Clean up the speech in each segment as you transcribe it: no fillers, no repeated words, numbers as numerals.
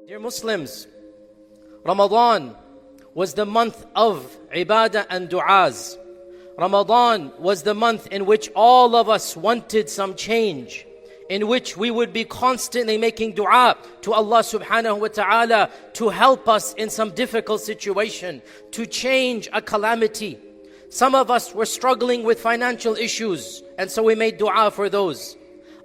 Dear Muslims, Ramadan was the month of ibadah and du'as. Ramadan was the month in which all of us wanted some change, in which we would be constantly making dua to Allah subhanahu wa ta'ala to help us in some difficult situation, to change a calamity. Some of us were struggling with financial issues, and so we made dua for those.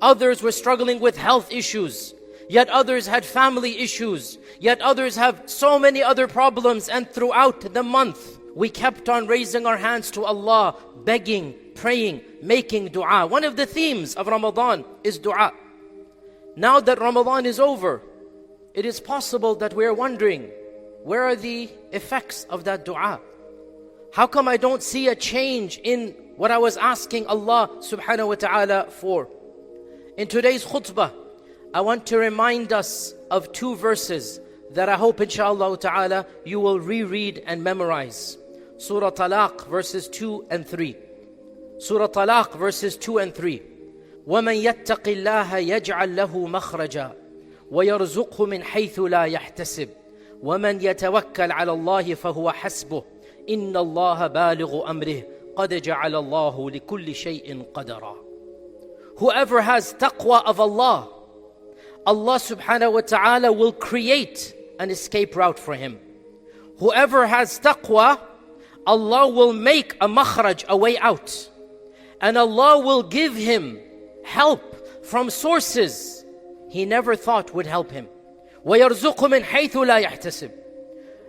Others were struggling with health issues. Yet others had family issues. Yet others have so many other problems. And throughout the month, we kept on raising our hands to Allah, begging, praying, making dua. One of the themes of Ramadan is dua. Now that Ramadan is over, it is possible that we are wondering, where are the effects of that dua? How come I don't see a change in what I was asking Allah subhanahu wa ta'ala for? In today's khutbah, I want to remind us of two verses that I hope inshallah ta'ala you will reread and memorize. Surah At-Talaq verses 2 and 3. Surah At-Talaq verses 2 and 3. وَمَنْ يَتَّقِ اللَّهَ يَجْعَلْ لَهُ مَخْرَجًا وَيَرْزُقْهُ مِنْ حَيْثُ لَا يَحْتَسِبْ وَمَنْ يَتَوَكَّلْ عَلَى اللَّهِ فَهُوَ حَسْبُهُ إِنَّ اللَّهَ بَالِغُ أَمْرِهِ قَدْ جَعَلَ اللَّهُ لِكُلِّ شَيْءٍ قَدَرًا. Whoever has taqwa of Allah, Allah subhanahu wa ta'ala will create an escape route for him. Whoever has taqwa, Allah will make a makhraj, a way out. And Allah will give him help from sources he never thought would help him. وَيَرْزُقُ مِنْ حَيْثُ لَا يَحْتَسِبْ.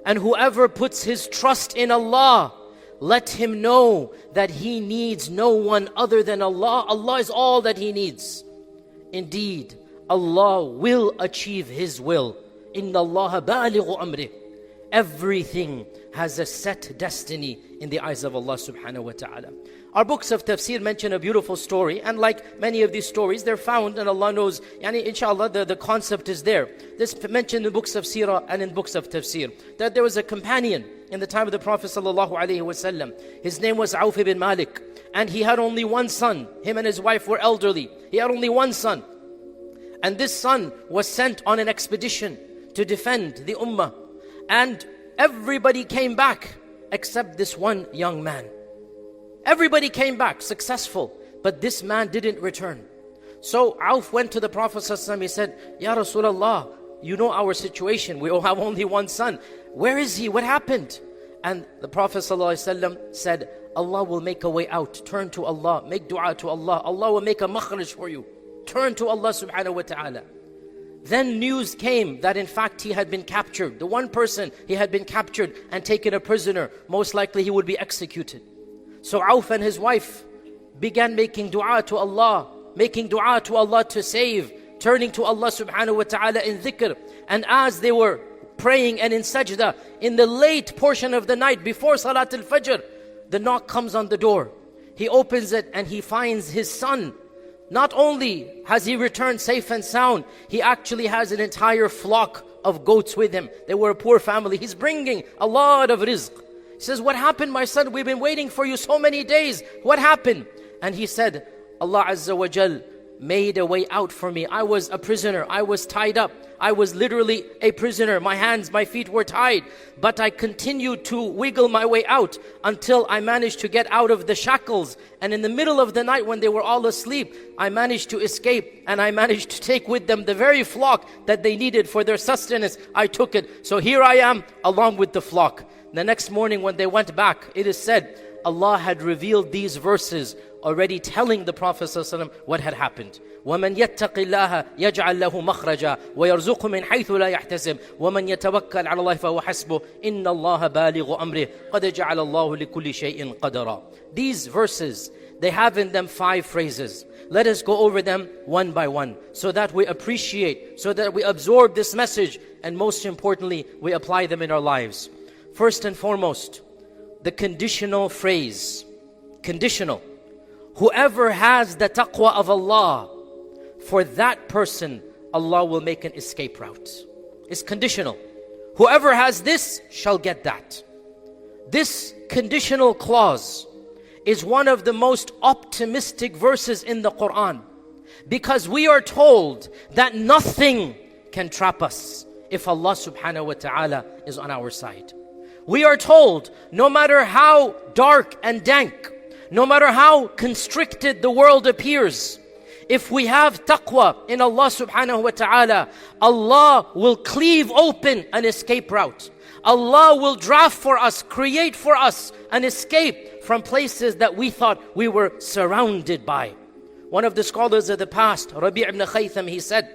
And whoever puts his trust in Allah, let him know that he needs no one other than Allah. Allah is all that he needs. Indeed, Allah will achieve His will. Inna Allah balighu amrih. Everything has a set destiny in the eyes of Allah subhanahu wa ta'ala. Our books of tafsir mention a beautiful story, and like many of these stories, they're found, and Allah knows, inshallah, the concept is there. This mentioned in books of seerah and in books of tafsir, that there was a companion in the time of the Prophet sallallahu alaihi wasallam. His name was Auf ibn Malik, and he had only one son. Him and his wife were elderly. He had only one son. And this son was sent on an expedition to defend the ummah. And everybody came back except this one young man. Everybody came back successful, but this man didn't return. So Auf went to the Prophet ﷺ. He said, Ya Rasulullah, you know our situation. We all have only one son. Where is he? What happened? And the Prophet ﷺ said, Allah will make a way out. Turn to Allah. Make dua to Allah. Allah will make a makhraj for you. Turn to Allah subhanahu wa ta'ala. Then news came that in fact he had been captured. The one person, he had been captured and taken a prisoner. Most likely he would be executed. So Auf and his wife began making dua to Allah, making dua to Allah to save, turning to Allah subhanahu wa ta'ala in dhikr. And as they were praying and in sajda, in the late portion of the night before Salat al-Fajr, the knock comes on the door. He opens it and he finds his son. Not only has he returned safe and sound, he actually has an entire flock of goats with him. They were a poor family. He's bringing a lot of rizq. He says, what happened, my son? We've been waiting for you so many days. What happened? And he said, Allah Azza wa Jal made a way out for me. I was a prisoner. I was tied up. I was literally a prisoner. My hands, my feet were tied. But I continued to wiggle my way out until I managed to get out of the shackles. And in the middle of the night when they were all asleep, I managed to escape. And I managed to take with them the very flock that they needed for their sustenance. I took it. So here I am along with the flock. The next morning when they went back, it is said, Allah had revealed these verses already telling the Prophet ﷺ what had happened. وَمَنْ يَتَّقِ اللَّهَ يَجْعَلْ لَهُ مَخْرَجًا وَيَرْزُقْهُ مِنْ حَيْثُ لَا يَحْتَسِبْ وَمَنْ يَتَوَكَّلْ عَلَى اللَّهِ فَهُوَ حَسْبُهُ إِنَّ اللَّهَ بَالِغُ أَمْرِهِ قَدْ جَعَلَ اللَّهُ لِكُلِّ شَيْءٍ قَدَرًا. These verses, they have in them 5 phrases. Let us go over them one by one so that we appreciate, so that we absorb this message, and most importantly, we apply them in our lives. First and foremost, the conditional phrase. Conditional. Whoever has the taqwa of Allah, for that person, Allah will make an escape route. It's conditional. Whoever has this shall get that. This conditional clause is one of the most optimistic verses in the Quran, because we are told that nothing can trap us. if Allah subhanahu wa ta'ala is on our side. We are told, no matter how dark and dank, no matter how constricted the world appears, if we have taqwa in Allah subhanahu wa ta'ala, Allah will cleave open an escape route. Allah will draft for us, create for us an escape from places that we thought we were surrounded by. One of the scholars of the past, Rabi' ibn Khaytham, he said,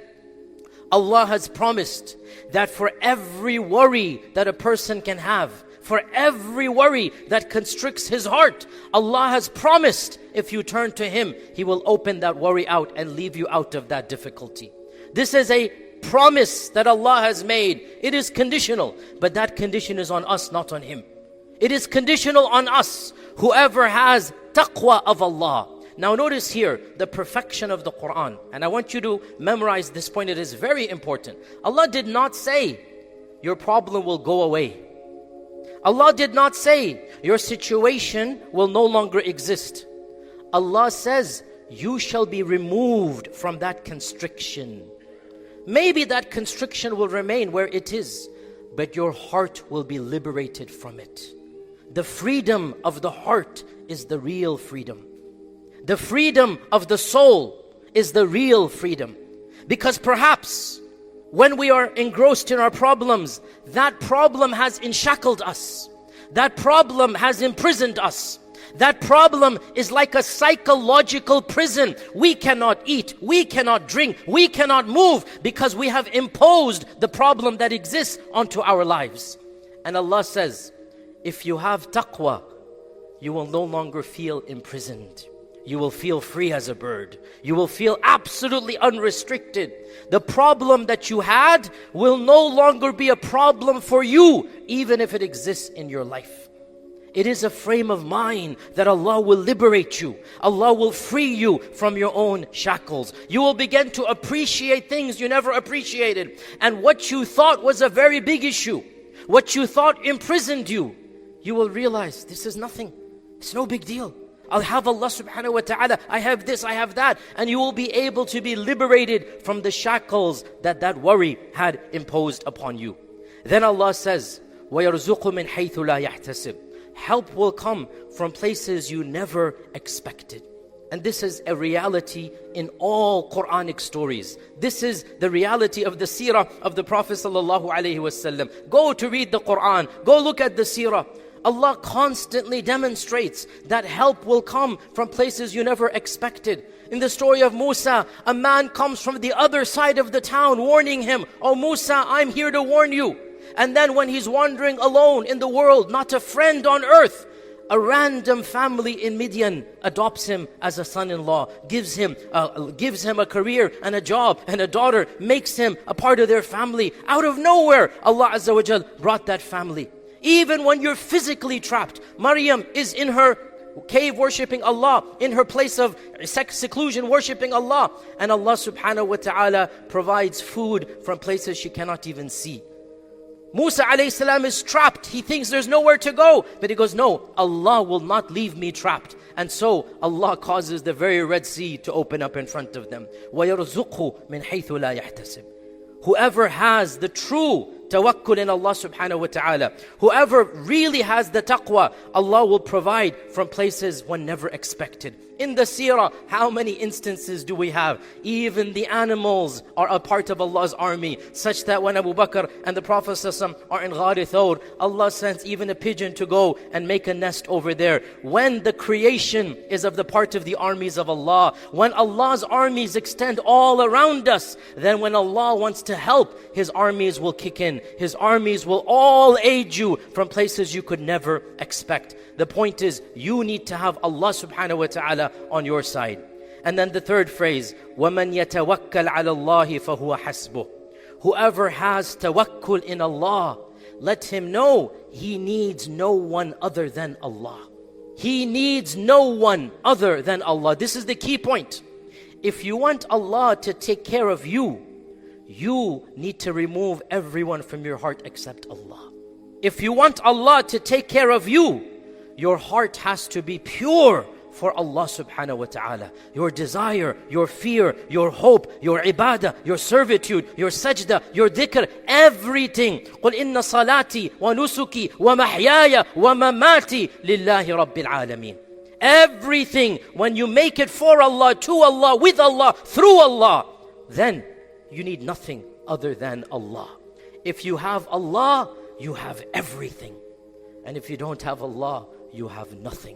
Allah has promised that for every worry that a person can have, for every worry that constricts his heart, Allah has promised if you turn to Him, He will open that worry out and leave you out of that difficulty. This is a promise that Allah has made. It is conditional, but that condition is on us, not on Him. It is conditional on us, whoever has taqwa of Allah. Now notice here, the perfection of the Quran. And I want you to memorize this point, it is very important. Allah did not say, your problem will go away. Allah did not say, your situation will no longer exist. Allah says, you shall be removed from that constriction. Maybe that constriction will remain where it is, but your heart will be liberated from it. The freedom of the heart is the real freedom. The freedom of the soul is the real freedom. Because perhaps when we are engrossed in our problems, that problem has enshackled us. That problem has imprisoned us. That problem is like a psychological prison. We cannot eat, we cannot drink, we cannot move because we have imposed the problem that exists onto our lives. And Allah says, if you have taqwa, you will no longer feel imprisoned. You will feel free as a bird. You will feel absolutely unrestricted. The problem that you had will no longer be a problem for you, even if it exists in your life. It is a frame of mind that Allah will liberate you. Allah will free you from your own shackles. You will begin to appreciate things you never appreciated. And what you thought was a very big issue, what you thought imprisoned you, you will realize this is nothing. It's no big deal. I'll have Allah subhanahu wa ta'ala, I have this, I have that. And you will be able to be liberated from the shackles that worry had imposed upon you. Then Allah says, وَيَرْزُقُ مِنْ حَيْثُ لَا يَحْتَسِبُ. Help will come from places you never expected. And this is a reality in all Quranic stories. This is the reality of the seerah of the Prophet sallallahu alaihi wasallam. Go to read the Quran, go look at the seerah. Allah constantly demonstrates that help will come from places you never expected. In the story of Musa, a man comes from the other side of the town warning him, "Oh Musa, I'm here to warn you." And then when he's wandering alone in the world, not a friend on earth, a random family in Midian adopts him as a son-in-law, gives him a career and a job and a daughter, makes him a part of their family. Out of nowhere, Allah Azza wa Jal brought that family. Even when you're physically trapped, Maryam is in her cave worshipping Allah, in her place of seclusion worshipping Allah. And Allah subhanahu wa ta'ala provides food from places she cannot even see. Musa alayhi salam is trapped. He thinks there's nowhere to go. But he goes, no, Allah will not leave me trapped. And so Allah causes the very Red Sea to open up in front of them. وَيَرْزُقُهُ مِنْ حَيْثُ لَا يَحْتَسِبُ. Whoever has the true tawakkul in Allah subhanahu wa ta'ala, whoever really has the taqwa, Allah will provide from places one never expected. In the seerah, how many instances do we have? Even the animals are a part of Allah's army, such that when Abu Bakr and the Prophet ﷺ are in Ghar Thawr, Allah sends even a pigeon to go and make a nest over there. When the creation is of the part of the armies of Allah, when Allah's armies extend all around us, then when Allah wants to help, His armies will kick in. His armies will all aid you from places you could never expect. The point is, you need to have Allah subhanahu wa ta'ala on your side. And then the third phrase, وَمَنْ يَتَوَكَّلْ عَلَى اللَّهِ فَهُوَ حَسْبُهُ. Whoever has tawakkul in Allah, let him know he needs no one other than Allah. He needs no one other than Allah. This is the key point. If you want Allah to take care of you, you need to remove everyone from your heart except Allah. If you want Allah to take care of you, your heart has to be pure for Allah subhanahu wa ta'ala. Your desire, your fear, your hope, your ibadah, your servitude, your sajda, your dhikr, everything. قُلْ إِنَّ صَلَاتِي وَنُسُكِي وَمَحْيَايَ وَمَمَاتِي لِلَّهِ رَبِّ الْعَالَمِينَ. Everything, when you make it for Allah, to Allah, with Allah, through Allah, then you need nothing other than Allah. If you have Allah, you have everything. And if you don't have Allah, you have nothing.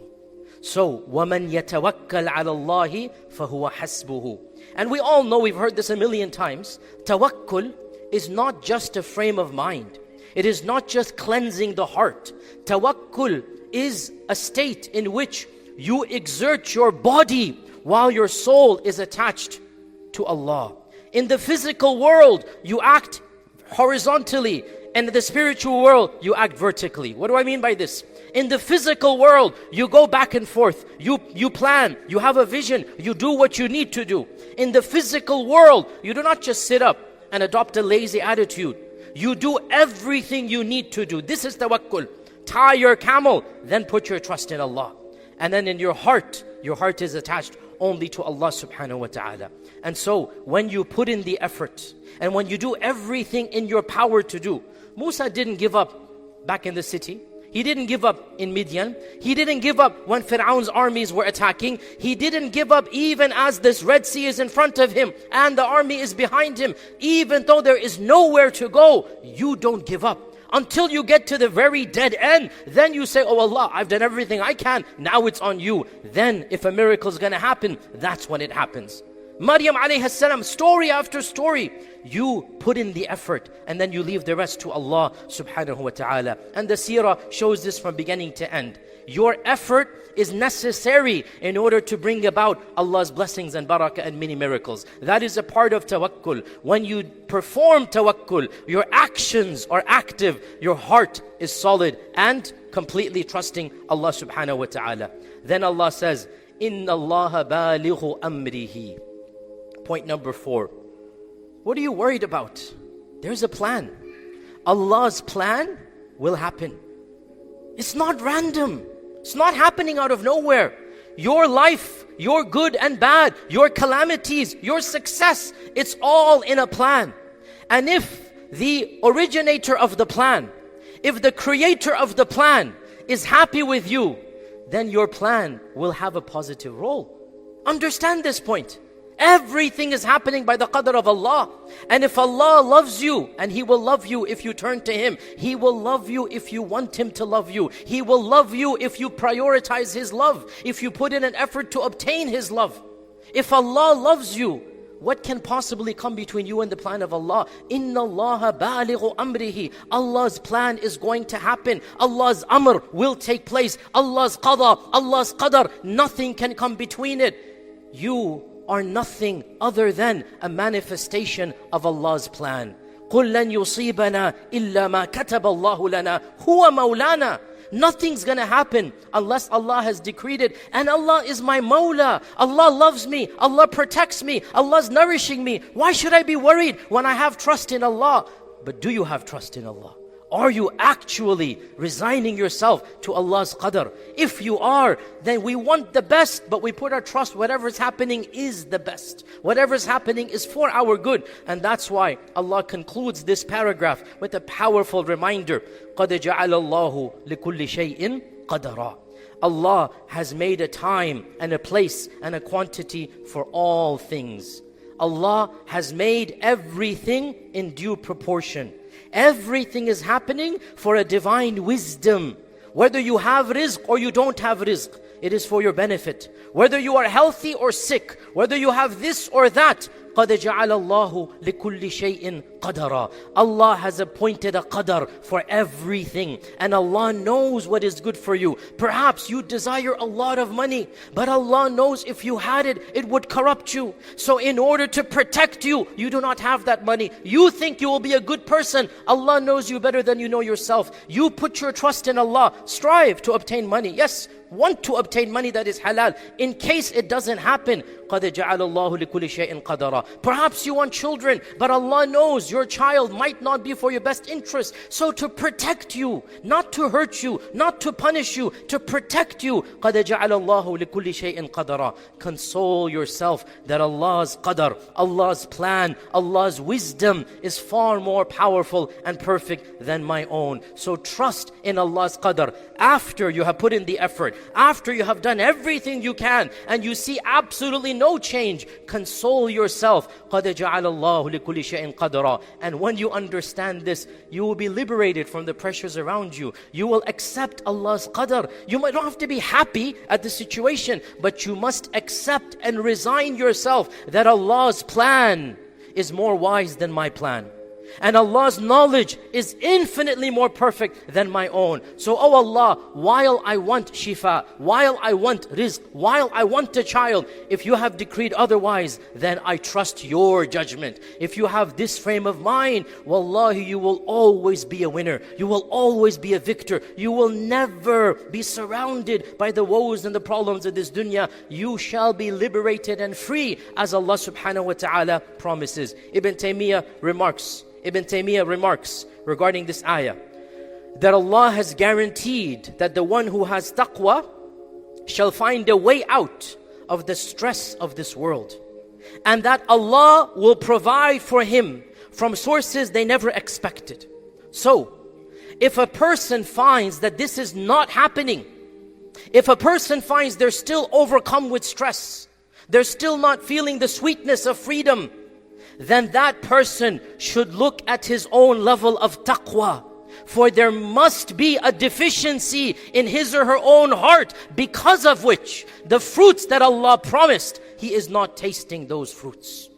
So, وَمَنْ يَتَوَكَّلْ عَلَى اللَّهِ فَهُوَ حَسْبُهُ. And we all know, we've heard this a million times, tawakkul is not just a frame of mind. It is not just cleansing the heart. Tawakkul is a state in which you exert your body while your soul is attached to Allah. In the physical world, you act horizontally. And in the spiritual world, you act vertically. What do I mean by this? In the physical world, you go back and forth. You plan. You have a vision. You do what you need to do. In the physical world, you do not just sit up and adopt a lazy attitude. You do everything you need to do. This is tawakkul. Tie your camel, then put your trust in Allah. And then in your heart is attached only to Allah subhanahu wa ta'ala. And so, when you put in the effort, and when you do everything in your power to do, Musa didn't give up back in the city. He didn't give up in Midian. He didn't give up when Fir'aun's armies were attacking. He didn't give up even as this Red Sea is in front of him and the army is behind him. Even though there is nowhere to go, you don't give up. Until you get to the very dead end, then you say, oh Allah, I've done everything I can. Now it's on you. Then if a miracle is going to happen, that's when it happens. Maryam alayhi salam, story after story. You put in the effort and then you leave the rest to Allah subhanahu wa ta'ala. And the seerah shows this from beginning to end. Your effort is necessary in order to bring about Allah's blessings and barakah and many miracles. That is a part of tawakkul. When you perform tawakkul, your actions are active, your heart is solid and completely trusting Allah subhanahu wa ta'ala. Then Allah says, Inna Allah balighu amrihi. Point number 4. What are you worried about? There's a plan. Allah's plan will happen. It's not random. It's not happening out of nowhere. Your life, your good and bad, your calamities, your success, it's all in a plan. And if the originator of the plan, if the creator of the plan is happy with you, then your plan will have a positive role. Understand this point. Everything is happening by the qadr of Allah. And if Allah loves you, and He will love you if you turn to Him. He will love you if you want Him to love you. He will love you if you prioritize His love. If you put in an effort to obtain His love. If Allah loves you, what can possibly come between you and the plan of Allah? Inna Allah balighu amrihi. Allah's plan is going to happen. Allah's amr will take place. Allah's qada, Allah's qadar. Nothing can come between it. You are nothing other than a manifestation of Allah's plan. قُلْ لَنْ يُصِيبَنَا إِلَّا مَا كَتَبَ اللَّهُ لَنَا هُوَ مَوْلَانَا. Nothing's gonna happen unless Allah has decreed it. And Allah is my Mawla. Allah loves me. Allah protects me. Allah's nourishing me. Why should I be worried when I have trust in Allah? But do you have trust in Allah? Are you actually resigning yourself to Allah's qadr? If you are, then we want the best, but we put our trust, whatever's happening is the best. Whatever's happening is for our good. And that's why Allah concludes this paragraph with a powerful reminder. قَدْ جَعَلَ اللَّهُ لِكُلِّ شَيْءٍ قَدَرًا. Allah has made a time and a place and a quantity for all things. Allah has made everything in due proportion. Everything is happening for a divine wisdom. Whether you have rizq or you don't have rizq, it is for your benefit. Whether you are healthy or sick, whether you have this or that, قَدْ جَعَلَ اللَّهُ لِكُلِّ شَيْءٍ قَدَرًا. Allah has appointed a qadar for everything. And Allah knows what is good for you. Perhaps you desire a lot of money, but Allah knows if you had it, it would corrupt you. So in order to protect you, you do not have that money. You think you will be a good person. Allah knows you better than you know yourself. You put your trust in Allah. Strive to obtain money. Yes, want to obtain money that is halal. In case it doesn't happen, قَدْ جَعَلَ اللَّهُ لِكُلِّ شَيْءٍ قَدَرًا. Perhaps you want children, but Allah knows your child might not be for your best interest. So to protect you, not to hurt you, not to punish you, to protect you, قَدْ جَعَلَ اللَّهُ لِكُلِّ شَيْءٍ قَدَرًا. Console yourself that Allah's qadar, Allah's plan, Allah's wisdom is far more powerful and perfect than my own. So trust in Allah's qadar. After you have put in the effort, after you have done everything you can, and you see absolutely no change, console yourself. قَدْ جَعَلَ اللَّهُ لِكُلِّ شَيْءٍ قَدْرًا. And when you understand this, you will be liberated from the pressures around you. You will accept Allah's qadar. You might not have to be happy at the situation, but you must accept and resign yourself that Allah's plan is more wise than my plan. And Allah's knowledge is infinitely more perfect than my own. So, oh Allah, while I want shifa, while I want rizq, while I want a child, if you have decreed otherwise, then I trust your judgment. If you have this frame of mind, wallahi, you will always be a winner. You will always be a victor. You will never be surrounded by the woes and the problems of this dunya. You shall be liberated and free, as Allah subhanahu wa ta'ala promises. Ibn Taymiyyah remarks regarding this ayah, that Allah has guaranteed that the one who has taqwa shall find a way out of the stress of this world, and that Allah will provide for him from sources they never expected. So, if a person finds that this is not happening, if a person finds they're still overcome with stress, they're still not feeling the sweetness of freedom, then that person should look at his own level of taqwa. For there must be a deficiency in his or her own heart, because of which the fruits that Allah promised, he is not tasting those fruits.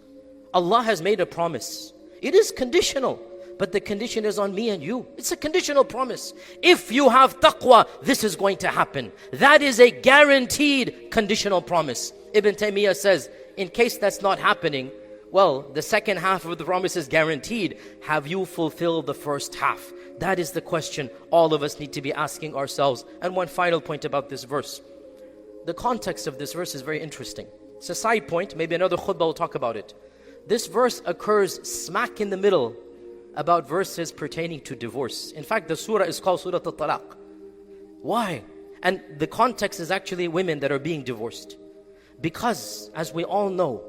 Allah has made a promise. It is conditional, but the condition is on me and you. It's a conditional promise. If you have taqwa, this is going to happen. That is a guaranteed conditional promise. Ibn Taymiyyah says, in case that's not happening, well, the second half of the promise is guaranteed. Have you fulfilled the first half? That is the question all of us need to be asking ourselves. And one final point about this verse. The context of this verse is very interesting. It's a side point, maybe another khutbah will talk about it. This verse occurs smack in the middle about verses pertaining to divorce. In fact, the surah is called Surah At-Talaq. Why? And the context is actually women that are being divorced. Because, as we all know,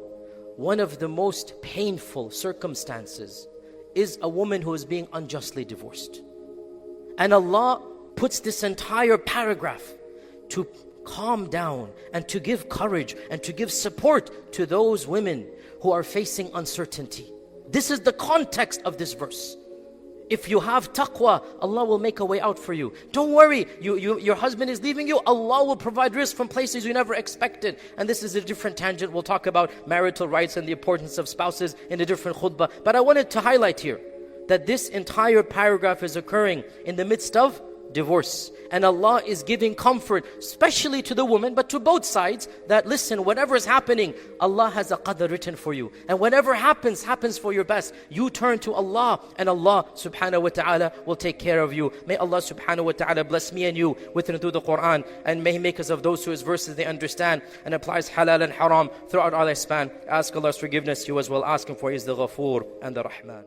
one of the most painful circumstances is a woman who is being unjustly divorced. And Allah puts this entire paragraph to calm down and to give courage and to give support to those women who are facing uncertainty. This is the context of this verse. If you have taqwa, Allah will make a way out for you. Don't worry, your husband is leaving you, Allah will provide rizq from places you never expected. And this is a different tangent. We'll talk about marital rights and the importance of spouses in a different khutbah. But I wanted to highlight here that this entire paragraph is occurring in the midst of divorce. And Allah is giving comfort, especially to the woman, but to both sides, that listen, whatever is happening, Allah has a qadr written for you. And whatever happens, happens for your best. You turn to Allah, and Allah subhanahu wa ta'ala will take care of you. May Allah subhanahu wa ta'ala bless me and you with and through the Quran, and may He make us of those whose verses they understand and applies halal and haram throughout our lifespan. Ask Allah's forgiveness. You as well ask Him, for He is the Ghafoor and the Rahman.